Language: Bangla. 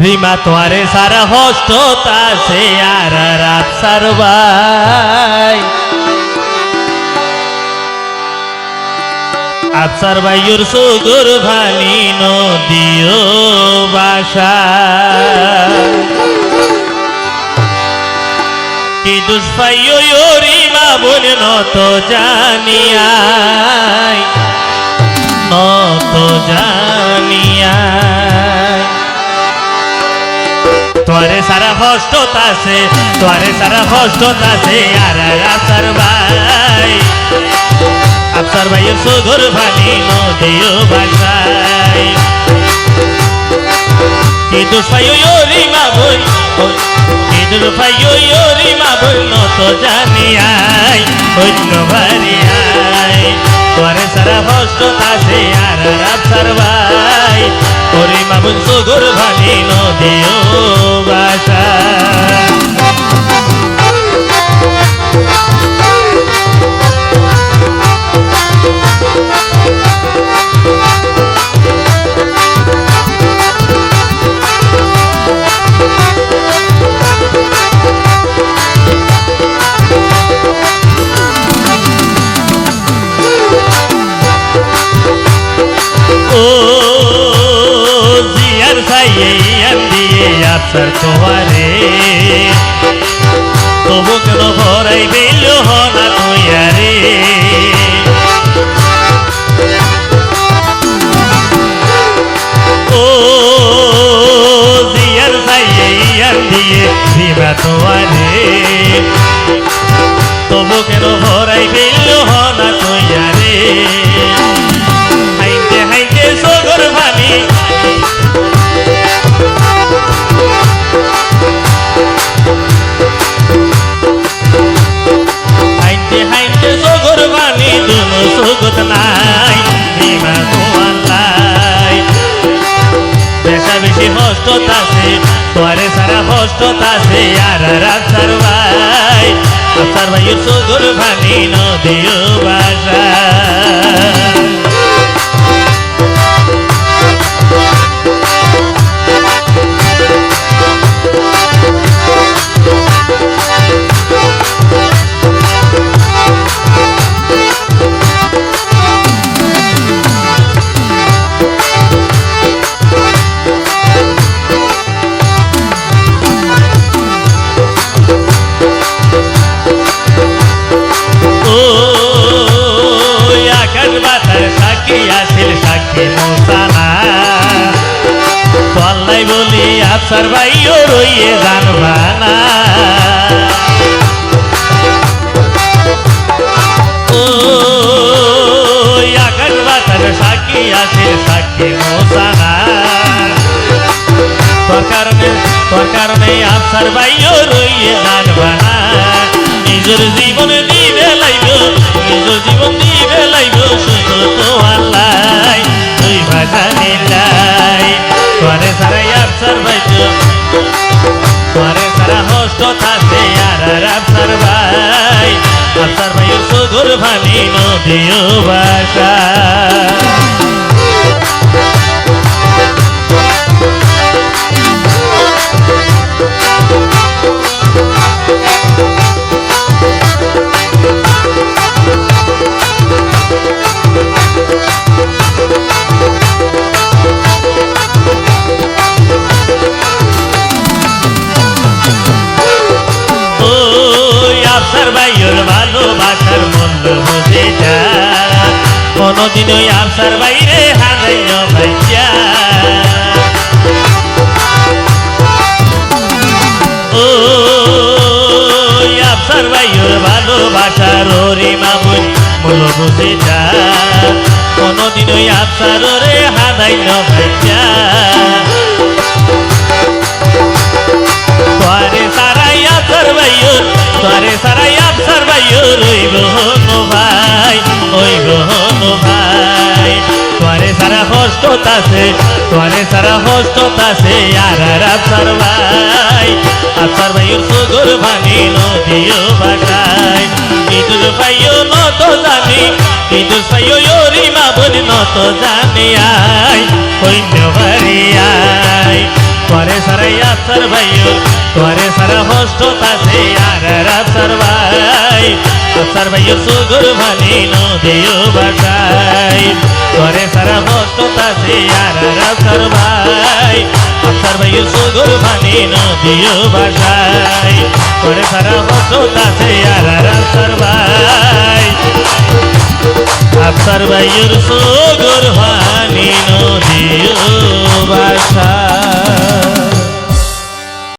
রিমা তোয়ারে সারা হস্ততা সে আর রাত সারবাই আফসার ভাইয়ের সুগুর ভানি নদীয় বাসা কি দুষ্পাইয় রিমা বোন নত জানিয়াই নত জানিয়াই তোরে সারা হস্ততাছে তোরে সারা হস্ততাছে আর আফসার ভাই আফসার ভাইয়ের সুগুর ভানি নদীয় বাসায় কি দুষ্পাইয় রিমা বোন কি দুষ্পাইয় রিমা বোন নত জানিয়াই অন্য ভারিয়াই তোরে সারা হস্ততাছে আর আফসার ভাই ওরে মামুন সুগুর ভানি নদীয় বাসা আফসার তোয়ারে তবু কেন ভরাই বেল না তুইয়ারে ও জিয়ার সাইয়ার দিয়ে দিবা তোয়ারে তবু কেন ভরাই বেল না তুইয়ারে হাইতে হাইতে সগর ভানি সুগত নাই রিমা তোমার বেশা বেশি হস্ততাছে তোরে সারা হস্ততাছে আর আফসার ভাই আফসার ভাইয়ের সুগুর ভানি নদীয় বাসা বলি আফসার ভাইও রইয়ে জানবানা ও আকাশ বাতার সাক্ষী আছে সাক্ষী মোসানা তোর কারণে আফসার ভাইও রইয়ে জানবানা নিজের জীবন দিবে লাইব নিজের জীবন দিবে লাইব শুধু তো আল্লাহ তুই ভাষা নিলাই তোরে সারা আফসার ভাই তোরে সারা হস্ততাছে আর আফসার ভাই আফসার ভাইয়ের সুগুর ভানি নদীয় বাসা ভালোবাসার মূল্য বুঝে যা কোনদিনই আফসার বাইরে হারাইল ভাইয়া ও আফসার ভাইয়ের ভালোবাসার রে মামুন মূল্য বুঝে যা কোনদিনই আফসার রে হারাইল ভাইয়া তোরে সারাই আফসার ভাইয়ের তোরে সারাই আফসার ভাইয়ের রইব হনো ভাই ওই হনো ভাই তোরে সারা হস্ততাছে তোরে সারা হস্ততাছে আর আফসার ভাইয়ের সুগুর ভানি নদীয় বাসায় ইদুল ভাইও নত জানি ইদুল ভাইও রিমা বলি নত জানি আই অন্য বাড়ি আই তোরে সারাই আফসার ভাইও তোরে সারা হোস্ট তাছে আর আফসার ভাই আফসার ভাইও সুগুর ভানি নদিও বাসাই তোরে সারা হোস্ট তাছে আর আফসার ভাই আফসার ভাইও সুগুর ভানি নদিও বাসাই তোরে সারা হোস্ট তাছে আর আফসার ভাই আফসার ভাইয়ের সুগুর ভানি নদিও বাসাই